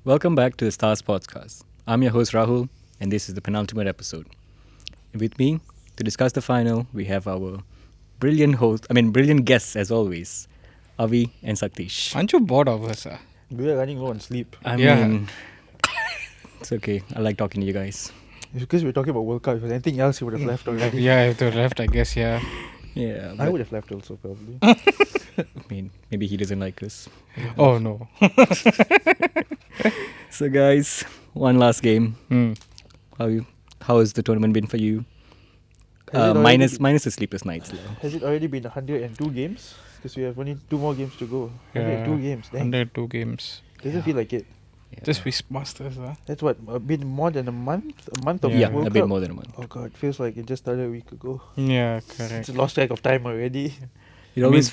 Welcome back to the Stars Sportcast. I'm your host Rahul, and this is the penultimate episode. With me to discuss the final, we have our brilliant guests as always, Avi and Saktesh. Aren't you bored of us? We are running low on sleep. I Yeah. mean, it's okay. I like talking to you guys. It's because we're talking about World Cup. If there's anything else, you would have left already. Yeah, if they left, I guess, yeah. Yeah, I but, would have left also, probably. I mean, maybe he doesn't like us. Oh, no. So, guys, one last game. Hmm. How has the tournament been for you? Has it already Minus the sleepless nights. Though. Has it already been 102 games? Because we have only 2 more games to go. Yeah. 102 games. Dang. 102 games. Doesn't feel like it. Yeah. Just Wishmasters, huh? That's what, a bit more than a month? A month of Yeah, World a Cup? bit more than a month. Oh god, feels like it just started a week ago. Yeah, It's correct. lost track of time already. It always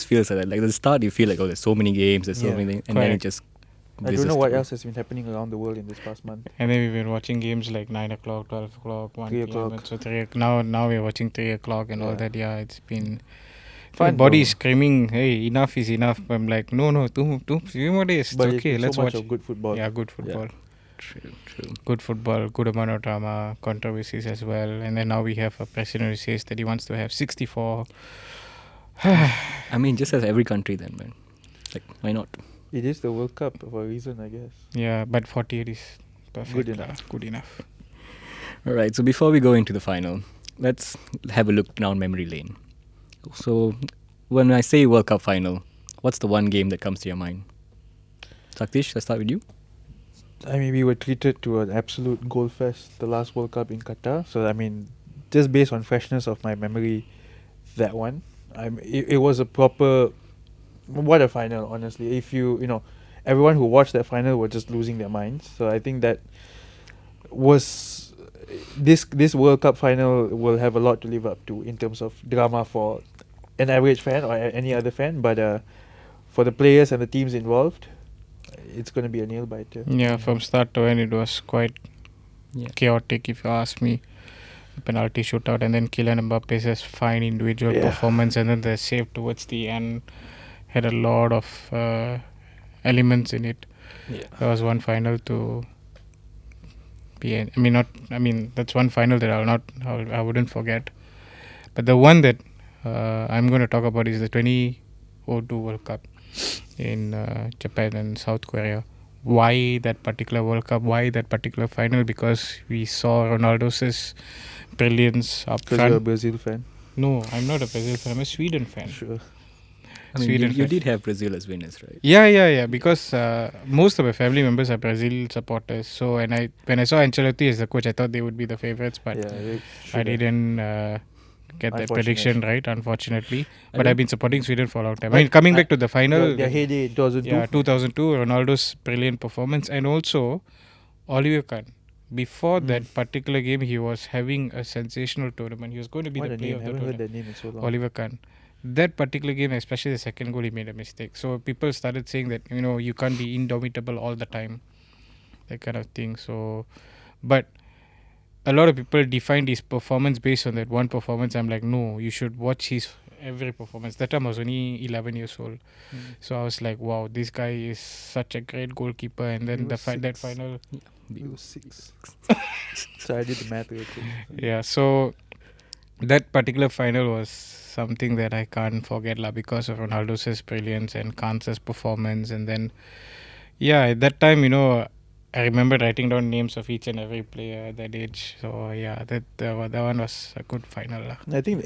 feels like that. Like at the start, you feel like, oh, there's so many games, there's so Yeah. many things, and then it Correct. just. I don't know what else has been happening around the world in this past month. And then we've been watching games like 9 o'clock, 12 o'clock, 1 3 p.m. o'clock. So now we're watching 3 o'clock and all Yeah. that. Yeah, it's been... Fun, My body bro. is screaming, hey, enough is enough. I'm like, no, few more days. It's But okay, it's let's so much watch. of good football. Yeah, good football. True. Good football, good amount of drama, controversies as well. And then now we have a president who says that he wants to have 64. I mean, just as every country, then, man. Like, why not? It is the World Cup for a reason, I guess. Yeah, but 48 is perfect. Good enough. Good enough. All right. So before we go into the final, let's have a look down memory lane. So, when I say World Cup final, what's the one game that comes to your mind? Saktesh, let's start with you. I mean, we were treated to an absolute goal fest the last World Cup in Qatar. So, I mean, just based on freshness of my memory, that one. It was a proper... What a final, honestly. If everyone who watched that final were just losing their minds. So, I think that was... This World Cup final will have a lot to live up to in terms of drama for an average fan or any other fan. But for the players and the teams involved, it's going to be a nail biter. Yeah, from start to end, it was quite chaotic, if you ask me. Penalty shootout, and then Kylian Mbappe's fine individual performance, and then the save towards the end had a lot of elements in it. Yeah. There was one final to be. That's one final that I wouldn't forget. But the one that I'm going to talk about is the 2002 World Cup in Japan and South Korea. Why that particular World Cup? Why that particular final? Because we saw Ronaldo's brilliance up Because you're a front. Brazil fan. No, I'm not a Brazil fan. I'm a Sweden fan. Sure. I mean, Sweden you fan. did have Brazil as winners, right? Yeah. Because most of my family members are Brazil supporters. So when I saw Ancelotti as the coach, I thought they would be the favourites, but I didn't get that prediction right, unfortunately. But I've been supporting Sweden for a long time. I mean, coming back to the final, Their heyday in 2002. yeah, 2002, Ronaldo's brilliant performance, and also Oliver Kahn. Before that particular game, he was having a sensational tournament. He was going to be What the a player name. of I the haven't heard tournament. that name in so long. Oliver Kahn. That particular game, especially the second goal, he made a mistake. So people started saying that, you can't be indomitable all the time. That kind of thing. So, but a lot of people defined his performance based on that one performance. I'm like, no, you should watch his every performance. That time I was only 11 years old. So I was like, wow, this guy is such a great goalkeeper. And then that final... We were 6. So I did the math real quick. Yeah, so that particular final was something that I can't forget because of Ronaldo's brilliance and Kahn's performance. And then, at that time, I remember writing down names of each and every player at that age. So, that one was a good final. I think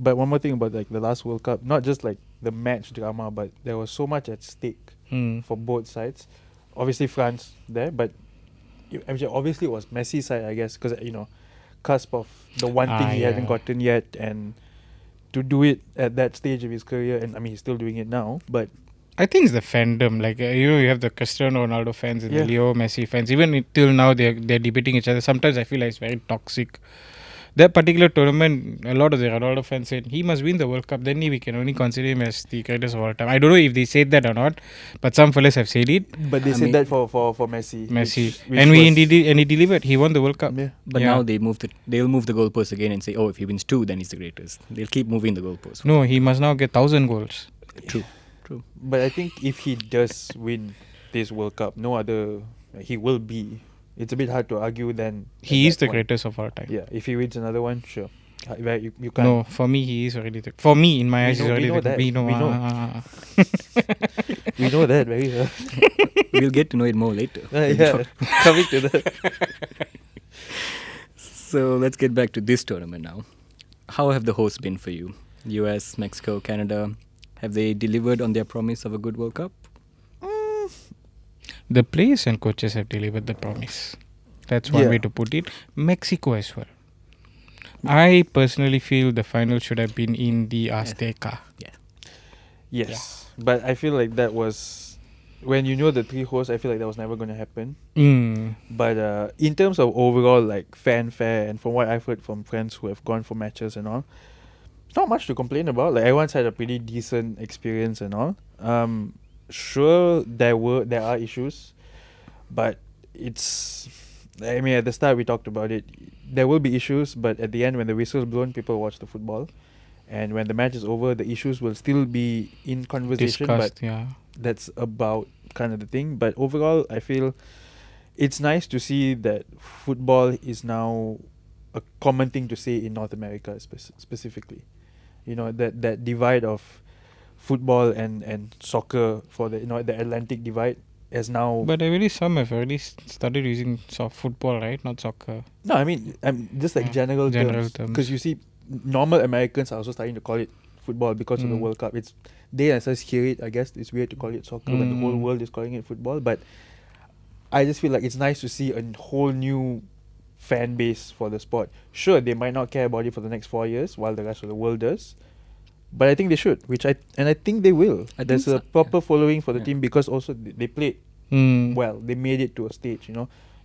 but one more thing about like the last World Cup, not just like the match drama, but there was so much at stake for both sides. Obviously France there, but obviously it was Messi's side, I guess, because cusp of the one thing he hadn't gotten yet, and to do it at that stage of his career, and I mean he's still doing it now, but I think it's the fandom. Like, you have the Cristiano Ronaldo fans and the Leo Messi fans. Even till now, they're debating each other. Sometimes I feel like it's very toxic. That particular tournament, a lot of the Ronaldo fans said he must win the World Cup. Then we can only consider him as the greatest of all time. I don't know if they said that or not, but some fellas have said it. But they said that for Messi. And he delivered. He won the World Cup. Yeah. But now they'll move the goalpost again and say, oh, if he wins 2, then he's the greatest. They'll keep moving the goalpost. No, he must now get 1,000 goals. True. But I think if he does win this World Cup, no other he will be. It's a bit hard to argue then. He at is that the point. greatest of all time. Yeah, if he wins another one, sure. Where you can't. No, for me, he is already the. For me, in my We eyes, he's know- we already know the. that. We know. We know. We know that very well. We'll get to know it more later. Yeah, coming to that. So let's get back to this tournament now. How have the hosts been for you? US, Mexico, Canada. Have they delivered on their promise of a good World Cup? The players and coaches have delivered the promise. That's one Yeah. way to put it. Mexico as well. I personally feel the final should have been in the Azteca. Yes, but I feel like that was when you know the three hosts. I feel like that was never going to happen. But in terms of overall like fanfare and from what I've heard from friends who have gone for matches and all, not much to complain about. Like everyone's had a pretty decent experience and all. Sure, there are issues, but it's. I mean, at the start we talked about it. There will be issues, but at the end, when the whistle's blown, people watch the football, and when the match is over, the issues will still be in conversation. Discussed, But yeah. that's about kind of the thing. But overall, I feel it's nice to see that football is now a common thing to say in North America specifically. You know, that divide of football and soccer for the the Atlantic divide is now. But I believe some have already started using football, right? Not soccer. No, I mean I'm just like Yeah, general general terms, because you see normal Americans are also starting to call it football because of the Mm. World Cup. It's they themselves hear it. I guess it's weird to call it soccer when the whole Mm. world is calling it football. But I just feel like it's nice to see a whole new fan base for the sport. Sure, they might not care about it for the next 4 years while the rest of the world does, but I think they should. I think they will. I think There's so, a proper yeah. following for the Yeah. team because also they played Mm. well. They made it to a stage.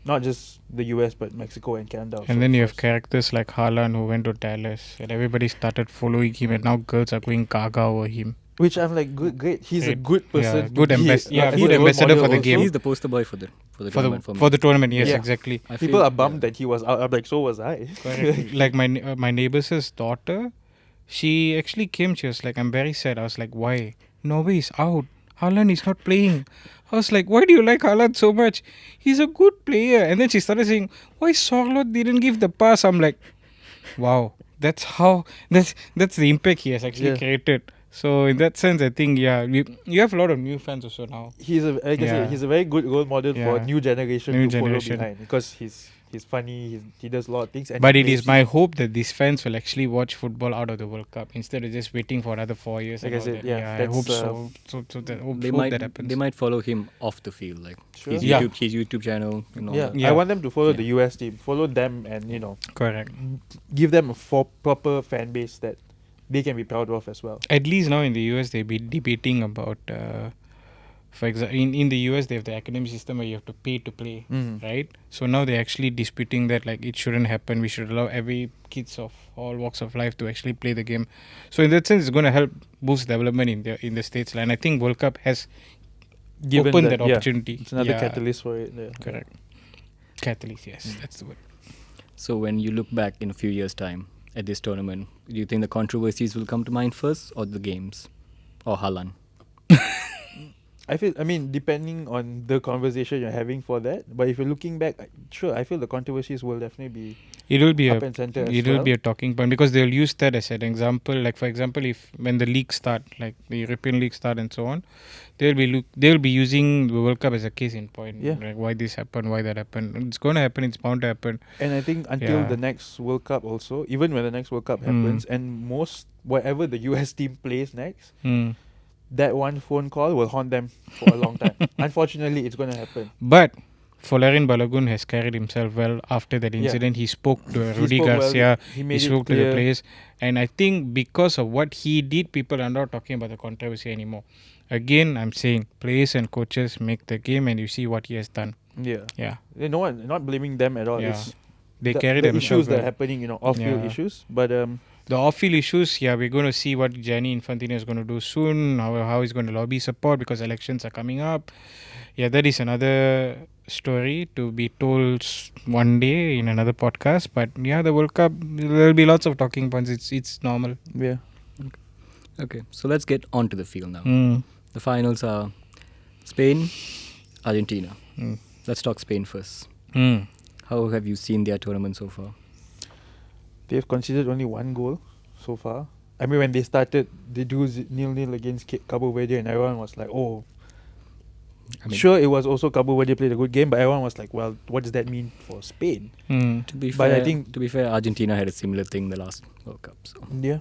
Not just the US but Mexico and Canada. also, And then of you have course. characters like Haaland who went to Dallas, and everybody started following him, and now girls are going gaga over him. Which I'm like, great. He's a Great. good person. Yeah, to good be ambas- yeah, as good a role ambassador model for the also. game. He's the poster boy for the tournament for me. For the tournament, yes, Yeah. exactly. I People feel- are bummed yeah. that he was out. I'm like, so was I. Correct. Like my neighbor's daughter, she actually came. She was like, "I'm very sad." I was like, "Why? Norway is out. Haaland is not playing." I was like, "Why do you like Haaland so much? He's a good player." And then she started saying, "Why Sorloth didn't give the pass?" I'm like, "Wow, that's the impact he has actually Yeah. created." So in that sense, I think you have a lot of new fans also now. He's a like I Yeah. said, he's a very good role model for Yeah. new generation New to generation. follow behind because he's funny. He does a lot of things. And But he it is plays. my hope that these fans will actually watch football out of the World Cup instead of just waiting for another 4 years. Like and I all said, that. yeah, I that's, hope so. So that hope, They hope might that happens. they might follow him off the field, like Sure. his Yeah. YouTube channel. Yeah. That. Yeah. I want them to follow Yeah. the US team, follow them, and Correct. give them a proper fan base that they can be proud of as well. At least now in the US they be debating about. For example, in the US they have the academic system where you have to pay to play, Mhm. right? So now they're actually disputing that like it shouldn't happen. We should allow every kids of all walks of life to actually play the game. So in that sense, it's going to help boost development in the states. And I think World Cup has opened that yeah, opportunity. it's another Yeah. catalyst for it. Yeah. Correct. Catalyst, yes, that's the word. So when you look back in a few years' time at this tournament, do you think the controversies will come to mind first, or the games, or Haaland? I mean, depending on the conversation you're having for that, but if you're looking back, sure, I feel the controversies will definitely be It will be up and center as it will well. be a talking point because they'll use that as an example. Like for example, if when the leagues start, like the European league start and so on, they'll be using the World Cup as a case in point. Yeah. Like why this happened, why that happened. It's going to happen. It's bound to happen. And I think until Yeah. the next World Cup also, even when the next World Cup happens, and whatever the US team plays next, Mm. that one phone call will haunt them for a long time. Unfortunately, it's going to happen. But Folarin Balogun has carried himself well after that Yeah. incident. He spoke to He Rudy spoke well, Garcia. he He made it spoke to the clear. players, and I think because of what he did, people are not talking about the controversy anymore. Again, I'm saying players and coaches make the game, and you see what he has done. Yeah. Yeah, No one, not blaming them at all. Yeah. It's they the, carried the themselves issues that are well. happening, off-field Yeah. issues. But The off-field issues, yeah, we're going to see what Gianni Infantino is going to do soon. How he's going to lobby support because elections are coming up. Yeah, that is another story to be told one day in another podcast. But yeah, the World Cup, there'll be lots of talking points. It's normal. yeah, Okay, so let's get onto the field now. Mm. The finals are Spain, Argentina. Mm. Let's talk Spain first. Mm. How have you seen their tournament so far? They've conceded only one goal so far. I mean, when they started, they drew 0-0 against Cabo Verde, and everyone was like, "Oh." I mean, Sure, it was also Cabo Verde played a good game, but everyone was like, "Well, what does that mean for Spain?" Mm. to be but fair, I think- to be fair, Argentina had a similar thing the last World Cup. So Yeah,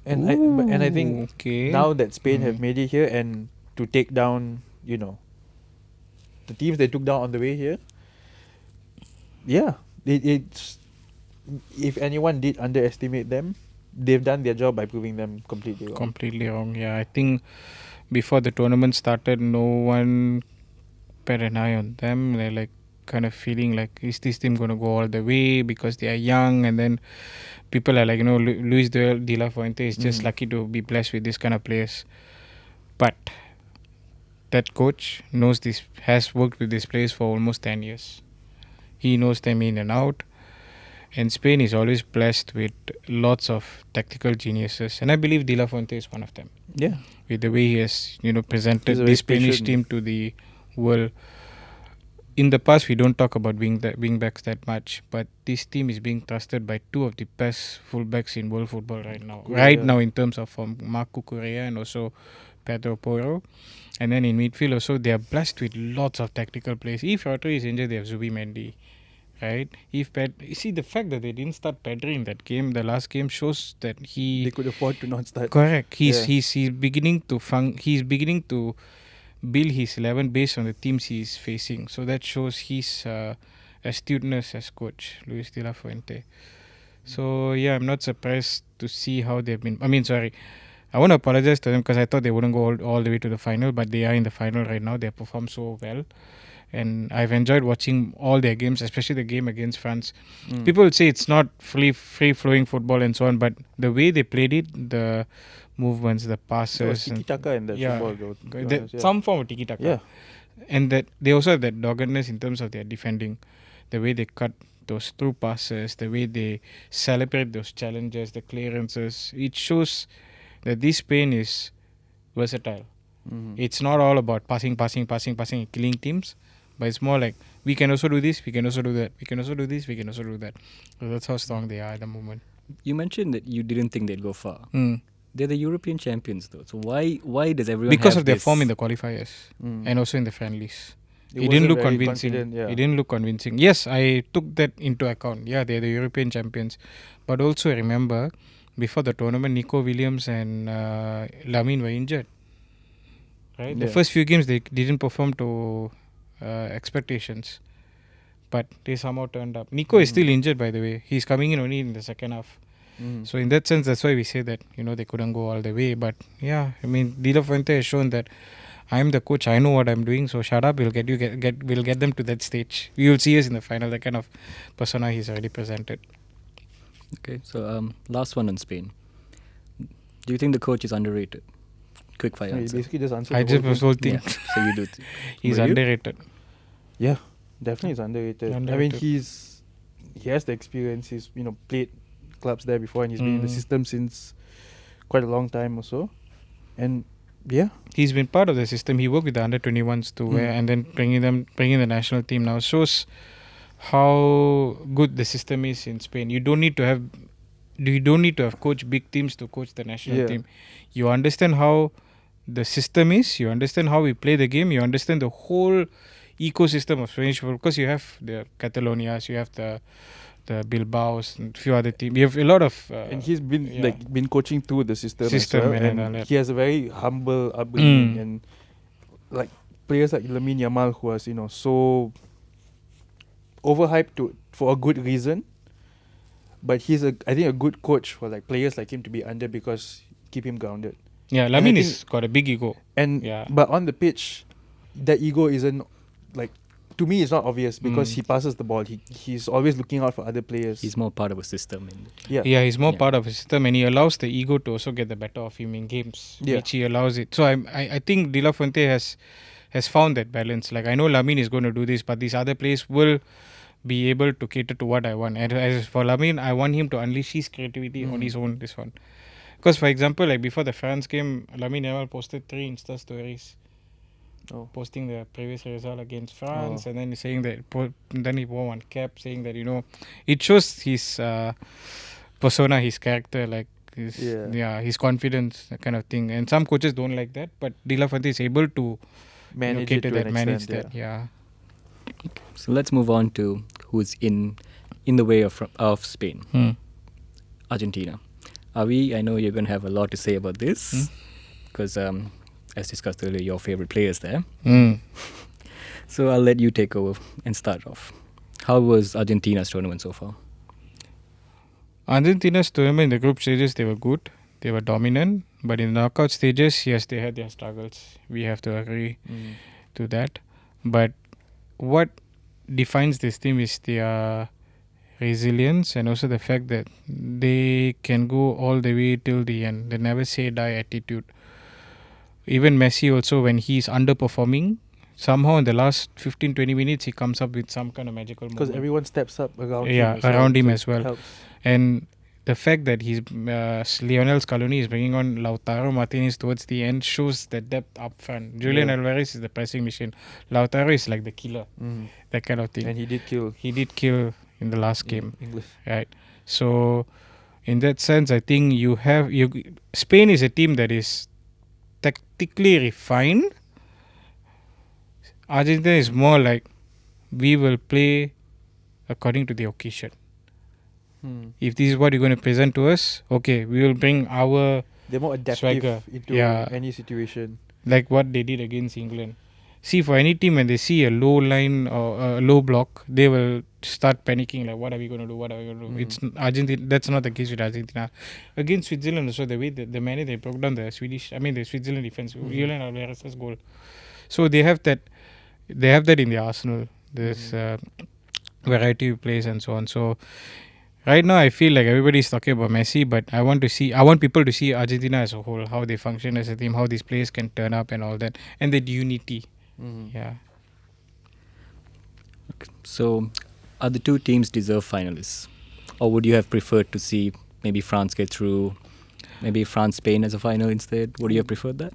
and I think okay. now that Spain have Mm. made it here, and to take down, the teams they took down on the way here. Yeah, it's if anyone did underestimate them, they've done their job by proving them completely wrong. Completely wrong. Yeah, I think before the tournament started, no one put an eye on them. They're like kind of feeling like, is this team going to go all the way because they are young? And then people are like, Luis de la Fuente is just Mhm. lucky to be blessed with this kind of players. But that coach knows this, has worked with these players for almost 10 years. He knows them in and out. And Spain is always blessed with lots of tactical geniuses. And I believe De La Fuente is one of them. Yeah, With the way he has, presented He's a the very Spanish patient- team to the world. In the past, we don't talk about wing backs that much, but this team is being trusted by two of the best fullbacks in world football right now. Right Correa. now, in terms of form, Marco Correa and also Pedro Porro. And then in midfield also, they are blessed with lots of tactical players. If Rodri is injured, they have Zubimendi. Right? You see, the fact that they didn't start Pedri in that game, the last game, shows that they could afford to not start. correct. Yeah. He's beginning to he's beginning to build his 11 based on the teams he's facing. So that shows his astuteness as coach, Luis de la Fuente. So yeah, I'm not surprised to see how they've been. I want to apologize to them because I thought they wouldn't go all the way to the final, but they are in the final right now. They performed so well. And I've enjoyed watching all their games, especially the game against France. Mm. People say it's not free flowing football and so on, but the way they played it, the movements, the There was passes, tiki taka in that yeah, football, though. to be the- honest, yeah. some form of tiki taka. Yeah. And that they also have that doggedness in terms of their defending, the way they cut those through passes, the way they celebrate those challenges, the clearances. It shows that this Spain is versatile. Mhm. It's not all about passing, and killing teams, but it's more like we can also do this, we can also do that, we can also do this, we can also do that. So that's how strong they are at the moment. you mentioned that you didn't think they'd go far. Mm. They're the European champions, though. So why does everyone Because have of their this- form in the qualifiers Mm. and also in the friendlies. It It didn't wasn't look very convincing. confident, yeah. It didn't look convincing. Yes, I took that into account. Yeah, they're the European champions. But also remember, before the tournament, Nico Williams and Lamine were injured. Right? The Yeah. first few games, they didn't perform to expectations. But they somehow turned up. Nico is still injured, by the way. He's coming in only in the second half. Mm. So in that sense, that's why we say that, they couldn't go all the way. But yeah, De La Fuente has shown that I'm the coach, I know what I'm doing, so shut up, we'll get them to that stage. You'll see us in the final, that kind of persona he's already presented. Okay, so last one on Spain. Do you think the coach is underrated? Quick fire Yeah, you answer. basically just answered I the just whole was thing. whole thing. Yeah, so you do. He's Were you? underrated. Yeah, definitely is underrated. I mean, Underrated. he has the experience. He's played clubs there before, and he's been in the Mm. system since quite a long time or so. And yeah, He's been part of the system. He worked with the under-21s too, and then bringing the national team now shows how good the system is in Spain. You don't need to have coached big teams to coach the national Yeah. team. You understand how the system is. You understand how we play the game. You understand the whole ecosystem of Spanish football, because you have the Catalonias, you have the Bilbaos, and a few other teams. You have a lot of and he's been yeah. been coaching through the system, System as well, and all and that. he has a very humble upbringing, Mm. and like players like Lamine Yamal, who was so overhyped for a good reason. But he's I think a good coach for like players like him to be under, because keep him grounded. yeah. I Lamine think- has got a big ego. And Yeah. but on the pitch, that ego isn't like, to me it's not obvious, because Mm. he passes the ball. He's always looking out for other players. He's more part of a system. yeah. Yeah, he's more Yeah. part of a system, and he allows the ego to also get the better of him in games, Yeah. which he allows it. So I think De La Fuente has found that balance. Like, I know Lamine is going to do this, but these other players will be able to cater to what I want. And as for Lamine, I want him to unleash his creativity on his own. This one, because for example, like before the France game, Lamine Yamal posted 3 Insta stories. Oh. posting the previous result against France, and then saying that then he wore one cap, saying that it shows his persona, his character, like his confidence, that kind of thing. And some coaches don't like that, but De La Fuente is able to Manage cater it to that, an manage extent, that. Yeah. So let's move on to who's in the way of Spain. Argentina. Avi, I know you're going to have a lot to say about this because, as discussed earlier, your favorite players there. So I'll let you take over and start off. How was Argentina's tournament so far? Argentina's tournament in the group stages, they were good. They were dominant. But in the knockout stages, yes, they had their struggles. We have to agree to that. But what defines this team is their resilience and also the fact that they can go all the way till the end. They never say die attitude. Even Messi also, when he's underperforming, somehow in the last 15-20 minutes he comes up with some kind of magical moment. Because everyone steps up around him. Yeah, around him as well. Helps. And the fact that he's Lionel Scaloni is bringing on Lautaro Martinez towards the end shows the depth up front. Julian Alvarez is the pressing machine. Lautaro is like the killer. That kind of thing. And he did kill. He did kill in the last game. English. Right. So in that sense, I think Spain is a team that is tactically refined. Argentina is more like we will play according to the occasion. If this is what you're going to present to us, okay, we will bring our They're more adaptive swagger into any situation. like what they did against England. See, for any team when they see a low line or a low block, they will start panicking like, what are we going to do? What are we going to do? It's Argentina. That's not the case with Argentina. Against Switzerland also, the way the manner they broke down the Switzerland defense, Julian Alvarez's goal. So they have that in the arsenal. There's variety of plays and so on. So right now, I feel like everybody's talking about Messi, but I want people to see Argentina as a whole, how they function as a team, how these players can turn up and all that, and that unity. Yeah. Okay. So, are the two teams deserve finalists, or would you have preferred to see maybe France get through, maybe France-Spain as a final instead? Would you have preferred that?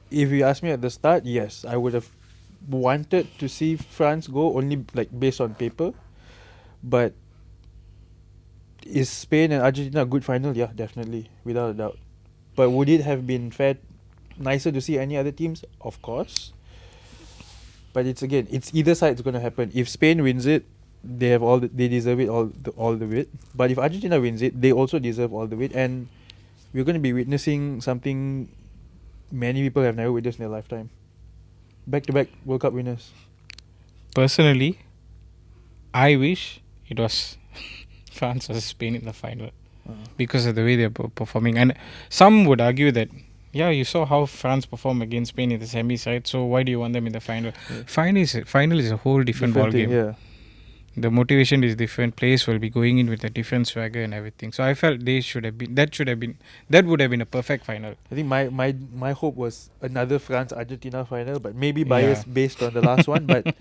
If you ask me at the start, yes, I would have wanted to see France go only like based on paper, but is Spain and Argentina a good final? Yeah, definitely, without a doubt. But would it have been nicer to see any other teams? Of course. But it's either side's going to happen. If Spain wins it, they deserve it all the way. But if Argentina wins it, they also deserve all the way. And we're going to be witnessing something many people have never witnessed in their lifetime. Back-to-back World Cup winners. Personally, I wish it was France versus Spain in the final because of the way they're performing. And some would argue that, yeah, you saw how France performed against Spain in the semis, right? So why do you want them in the final? Yeah. Final is a whole different ball game. Yeah. The motivation is different. Players will be going in with a different swagger and everything. So I felt that would have been a perfect final. I think my hope was another France-Argentina final, but maybe biased based on the last one, but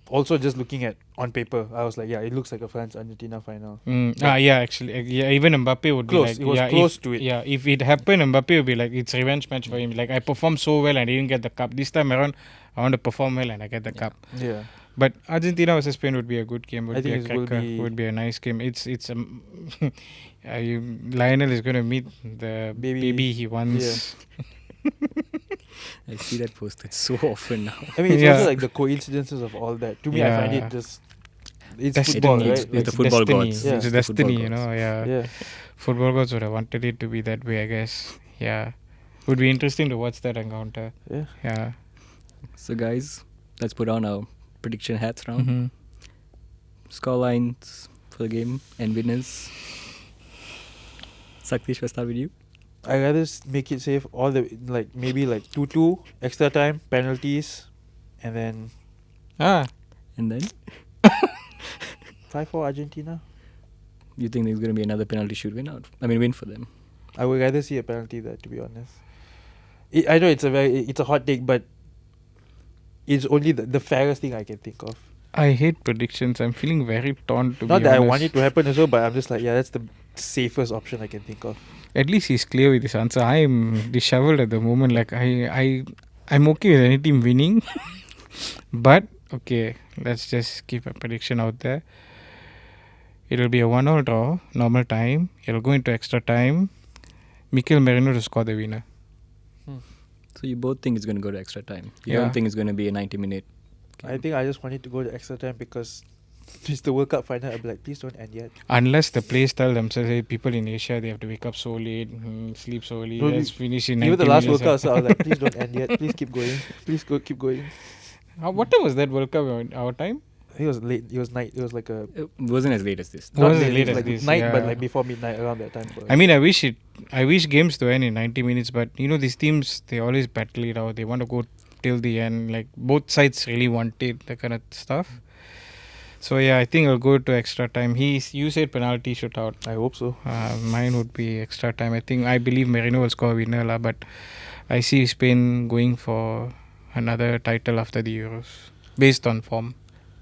also just looking at on paper, I was like, yeah, it looks like a France-Argentina final. Actually, even Mbappe would close. be like, it was close to it. Yeah, if it happened, Mbappe would be like, it's a revenge match for him. Like, I performed so well and I didn't get the cup. This time around, I want to perform well and I get the cup. Yeah. But Argentina versus Spain would be a good game. Would be a nice game. Lionel is going to meet the baby he wants. Yeah. I see that posted so often now. I mean, it's also like the coincidences of all that. To me, I find it just... It's destiny. football, right? It's the football gods. Yeah. It's destiny, you know. Yeah. Football gods would have wanted it to be that way, I guess. Yeah. Would be interesting to watch that encounter. Yeah. So, guys, let's put on our prediction hats round. Scorelines for the game and winners. Saktesh, we'll start with you. I rather make it safe. Maybe 2-2, extra time, penalties, and then... And then? 5-4 Argentina. You think there's going to be another penalty shoot win for them? I would rather see a penalty there, to be honest. I know it's a hot take, but it's only the fairest thing I can think of. I hate predictions. I'm feeling very torn, to be honest. Not that I want it to happen as well, but I'm just like, yeah, that's the safest option I can think of. At least he's clear with his answer. I am disheveled at the moment. Like, I I'm okay with any team winning. But, okay, let's just keep a prediction out there. It'll be a 1-all draw, normal time. It'll go into extra time. Mikel Merino to score the winner. So you both think it's going to go to extra time. You Yeah. don't think it's going to be a 90-minute. I think I just want it to go to extra time because it's the World Cup final. I'll be like, please don't end yet. Unless the players tell themselves, hey, people in Asia, they have to wake up so late, sleep so early, Bro, let's finish in 90 Even the last World minutes. Cup, so I was like, please don't end yet. Please keep going. Please keep going. What time was that World Cup in our time? It was late. It was night. It was like a It wasn't as late as this. It wasn't not late it was as like this, night, but yeah. like before midnight around that time. I mean, I wish games to end in 90 minutes, but you know, these teams, they always battle it out. They want to go till the end. Like, both sides really want it, that kind of stuff. So, yeah, I think I'll go to extra time. You said penalty shootout. I hope so. Mine would be extra time. I believe Merino will score a winner, lah, but I see Spain going for another title after the Euros, based on form.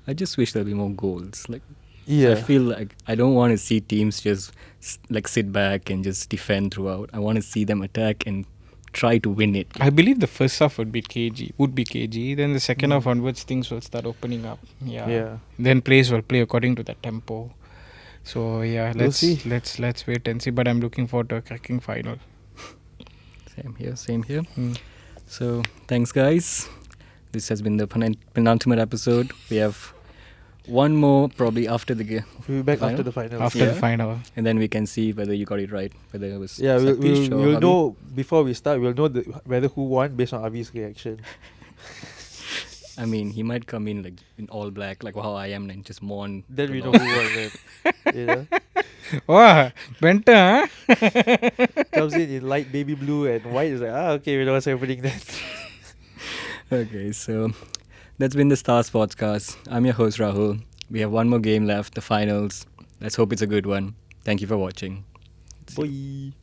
I just wish there'll be more goals. Like, Yeah. I feel like I don't want to see teams just sit back and just defend throughout. I want to see them attack and try to win it. I believe the first half would be KG. Then the second half onwards, things will start opening up. Yeah. Then players will play according to that tempo. So yeah, We'll see. let's wait and see. But I'm looking forward to a cracking final. Same here. Mm. So thanks, guys. This has been the penultimate episode. We have one more probably after the game, We'll be back Final? after the final. After the Yeah. final. and then we can see whether you got it right, whether it was Yeah, Saktesh or we'll Avi. know before we start. We'll know whether who won based on Avi's reaction. I mean, he might come in like in all black, like how I am, and just mourn. Then we the know loss. who won. Then. You know? Wow, Benta, Comes in light baby blue and white. Is like, okay, we know what's happening then. Okay, so that's been the Star Sportscast. I'm your host Rahul. We have one more game left, the finals. Let's hope it's a good one. Thank you for watching. Bye.